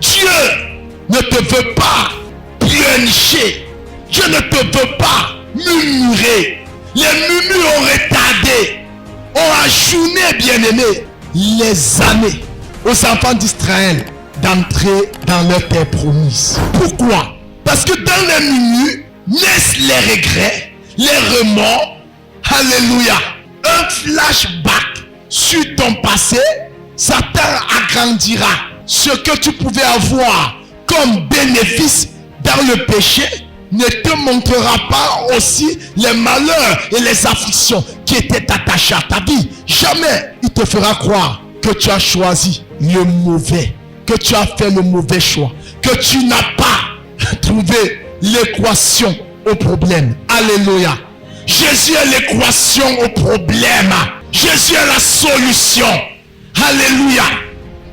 Dieu ne te veut pas pleurnicher. Dieu ne te veut pas murmurer. Les murmures ont retardé, ont ajourné, bien-aimés, les années aux enfants d'Israël d'entrer dans leur terre promise. Pourquoi? Parce que dans les murmures naissent les regrets, les remords. Alléluia. Un flashback sur ton passé, Satan agrandira ce que tu pouvais avoir comme bénéfice dans le péché, ne te montrera pas aussi les malheurs et les afflictions qui étaient attachés à ta vie. Jamais il te fera croire que tu as choisi le mauvais, que tu as fait le mauvais choix, que tu n'as pas trouvé l'équation au problème. Alléluia. Jésus est l'équation au problème. Jésus est la solution. Alléluia.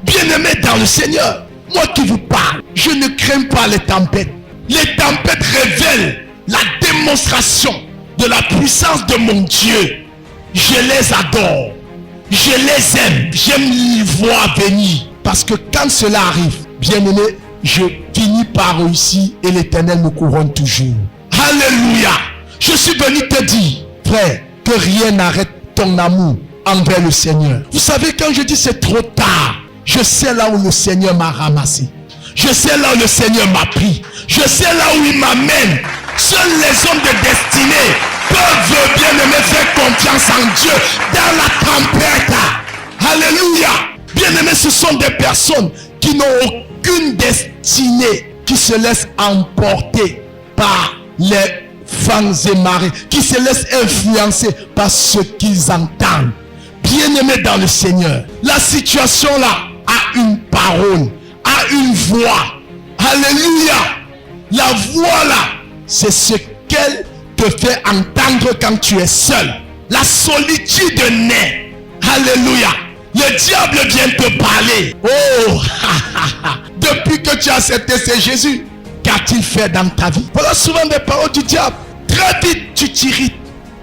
Bien-aimé dans le Seigneur, moi qui vous parle, je ne crains pas les tempêtes. Les tempêtes révèlent la démonstration de la puissance de mon Dieu. Je les adore. Je les aime. J'aime les voir venir. Parce que quand cela arrive, bien-aimé, je finis par réussir et l'Éternel me couronne toujours. Alléluia. Je suis venu te dire, frère, que rien n'arrête ton amour envers le Seigneur. Vous savez, quand je dis c'est trop tard, je sais là où le Seigneur m'a ramassé. Je sais là où le Seigneur m'a pris. Je sais là où il m'amène. Seuls les hommes de destinée peuvent, bien-aimés, faire confiance en Dieu dans la tempête. Alléluia. Bien-aimés, ce sont des personnes qui n'ont aucune destinée, qui se laissent emporter par les vents et marées, qui se laissent influencer par ce qu'ils entendent. Bien-aimés dans le Seigneur, la situation là a une parole, a une voix. Alléluia. La voix là, c'est ce qu'elle te fait entendre quand tu es seul. La solitude naît. Alléluia. Le diable vient te parler. Oh, depuis que tu as accepté ce Jésus, qu'a-t-il fait dans ta vie? Voilà souvent des paroles du diable. Très vite tu t'irrites.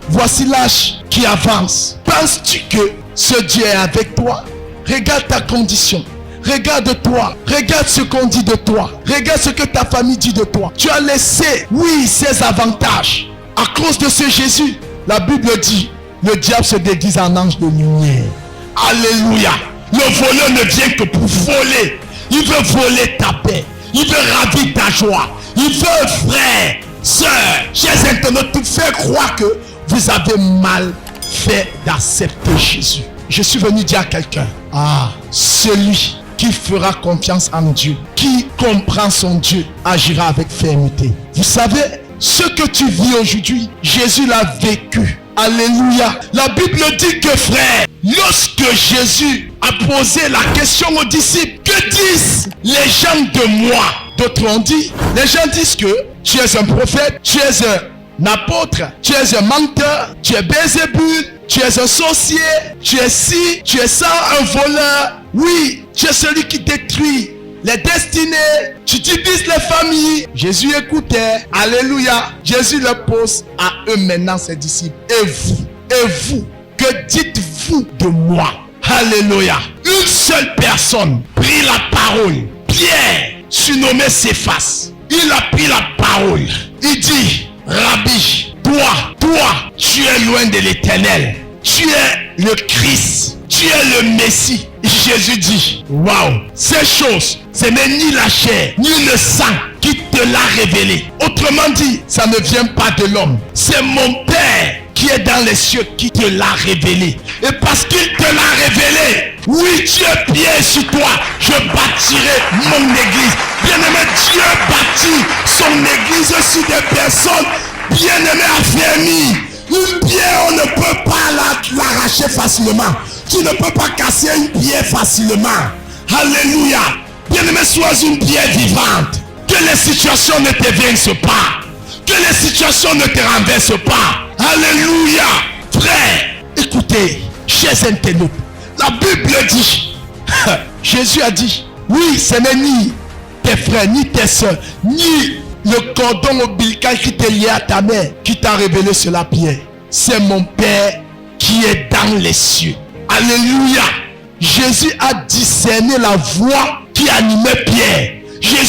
Voici l'âge qui avance. Penses-tu que ce Dieu est avec toi? Regarde ta condition. Regarde-toi. Regarde ce qu'on dit de toi. Regarde ce que ta famille dit de toi. Tu as laissé, oui, ses avantages. À cause de ce Jésus, la Bible dit, le diable se déguise en ange de lumière. Alléluia. Le voleur ne vient que pour voler. Il veut voler ta paix. Il veut ravir ta joie. Il veut, frère, sœur, chers internautes, te faire croire que vous avez mal fait d'accepter Jésus. Je suis venu dire à quelqu'un, celui qui fera confiance en Dieu, qui comprend son Dieu, agira avec fermeté. Vous savez, ce que tu vis aujourd'hui, Jésus l'a vécu. Alléluia. La Bible dit que, frère, lorsque Jésus a posé la question aux disciples, que disent les gens de moi? D'autres ont dit, les gens disent que tu es un prophète, tu es un apôtre, tu es un menteur, tu es Bézébul, tu es un sorcier, tu es ci, tu es ça, un voleur. Oui, tu es celui qui détruit les destinées, tu divises les familles. Jésus écoutait. Alléluia. Jésus leur pose à eux maintenant, ses disciples. Et vous, que dites-vous de moi? Alléluia. Une seule personne prit la parole. Pierre, surnommé Céphas, il a pris la parole. Il dit, Rabbi, toi, tu es loin de l'Éternel. Tu es le Christ. Tu es le Messie. Jésus dit, waouh, ces choses, ce n'est ni la chair, ni le sang qui te l'a révélé. Autrement dit, ça ne vient pas de l'homme. C'est mon Père qui est dans les cieux qui te l'a révélé. Et parce qu'il te l'a révélé, oui, Dieu pierre sur toi, je bâtirai mon église. Bien-aimé, Dieu bâtit son église sur des personnes bien-aimées affermies. Une pierre, on ne peut pas l'arracher facilement. Tu ne peux pas casser une pierre facilement. Alléluia. Bien-aimé, sois une pierre vivante. Que les situations ne te viennent pas. Que les situations ne te renversent pas. Alléluia. Frère, écoutez, chers internautes, la Bible dit, Jésus a dit, oui, ce n'est ni tes frères, ni tes soeurs, ni le cordon ombilical qui t'est lié à ta mère qui t'a révélé sur la pierre. C'est mon Père qui est dans les cieux. Alléluia. Jésus a discerné la voix qui animait Pierre.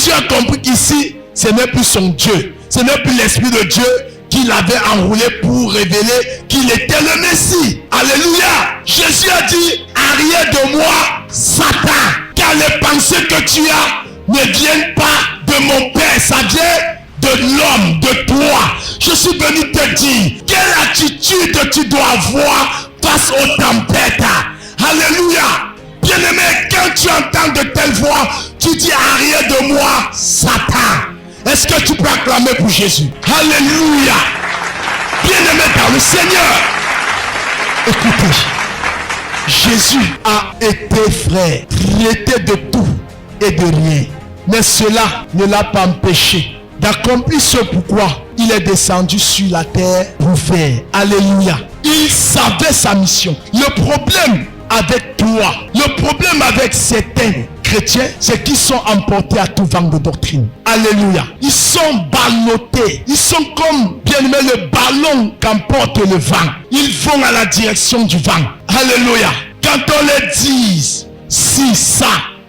Jésus a compris qu'ici, ce n'est plus son Dieu. Ce n'est plus l'Esprit de Dieu qu'il avait enroulé pour révéler qu'il était le Messie. Alléluia. Jésus a dit, arrière de moi, Satan, car les pensées que tu as ne viennent pas de mon Père, ça vient de l'homme, de toi. Je suis venu te dire, quelle attitude tu dois avoir face aux tempêtes. Alléluia. Bien-aimé, quand tu entends de telles voix, tu dis, arrière de moi, Satan. Est-ce que tu peux acclamer pour Jésus? Alléluia. Bien-aimé dans le Seigneur. Écoutez, Jésus a été frère, traité de tout et de rien. Mais cela ne l'a pas empêché d'accomplir ce pourquoi il est descendu sur la terre pour faire. Alléluia. Il savait sa mission. Le problème avec toi, le problème avec certains chrétiens, c'est qu'ils sont emportés à tout vent de doctrine. Alléluia. Ils sont ballottés. Ils sont comme, bien aimé, le ballon qu'emporte le vent. Ils vont à la direction du vent. Alléluia. Quand on les dit, si ça,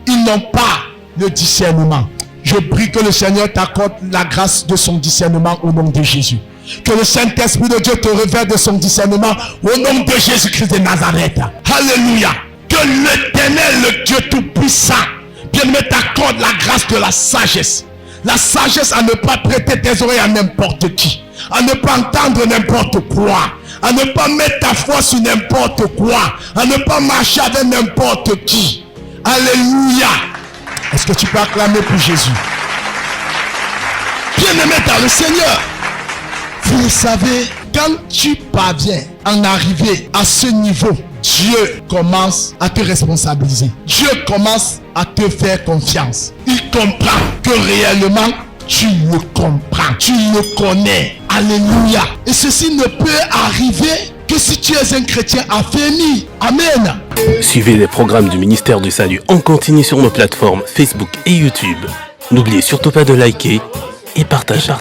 ils n'ont pas le discernement. Je prie que le Seigneur t'accorde la grâce de son discernement au nom de Jésus. Que le Saint-Esprit de Dieu te révèle de son discernement au nom de Jésus-Christ de Nazareth. Alléluia. Que l'Éternel, le Dieu Tout-Puissant, bien-aimé, t'accorde la grâce de la sagesse. La sagesse à ne pas prêter tes oreilles à n'importe qui. À ne pas entendre n'importe quoi. À ne pas mettre ta foi sur n'importe quoi. À ne pas marcher avec n'importe qui. Alléluia. Est-ce que tu peux acclamer pour Jésus? Bien-aimé dans le Seigneur, vous le savez, quand tu parviens à en arriver à ce niveau, Dieu commence à te responsabiliser. Dieu commence à te faire confiance. Il comprend que réellement, tu le comprends. Tu le connais. Alléluia. Et ceci ne peut arriver que si tu es un chrétien affermi. Amen. Suivez les programmes du ministère du Salut en continu sur nos plateformes Facebook et YouTube. N'oubliez surtout pas de liker et partager.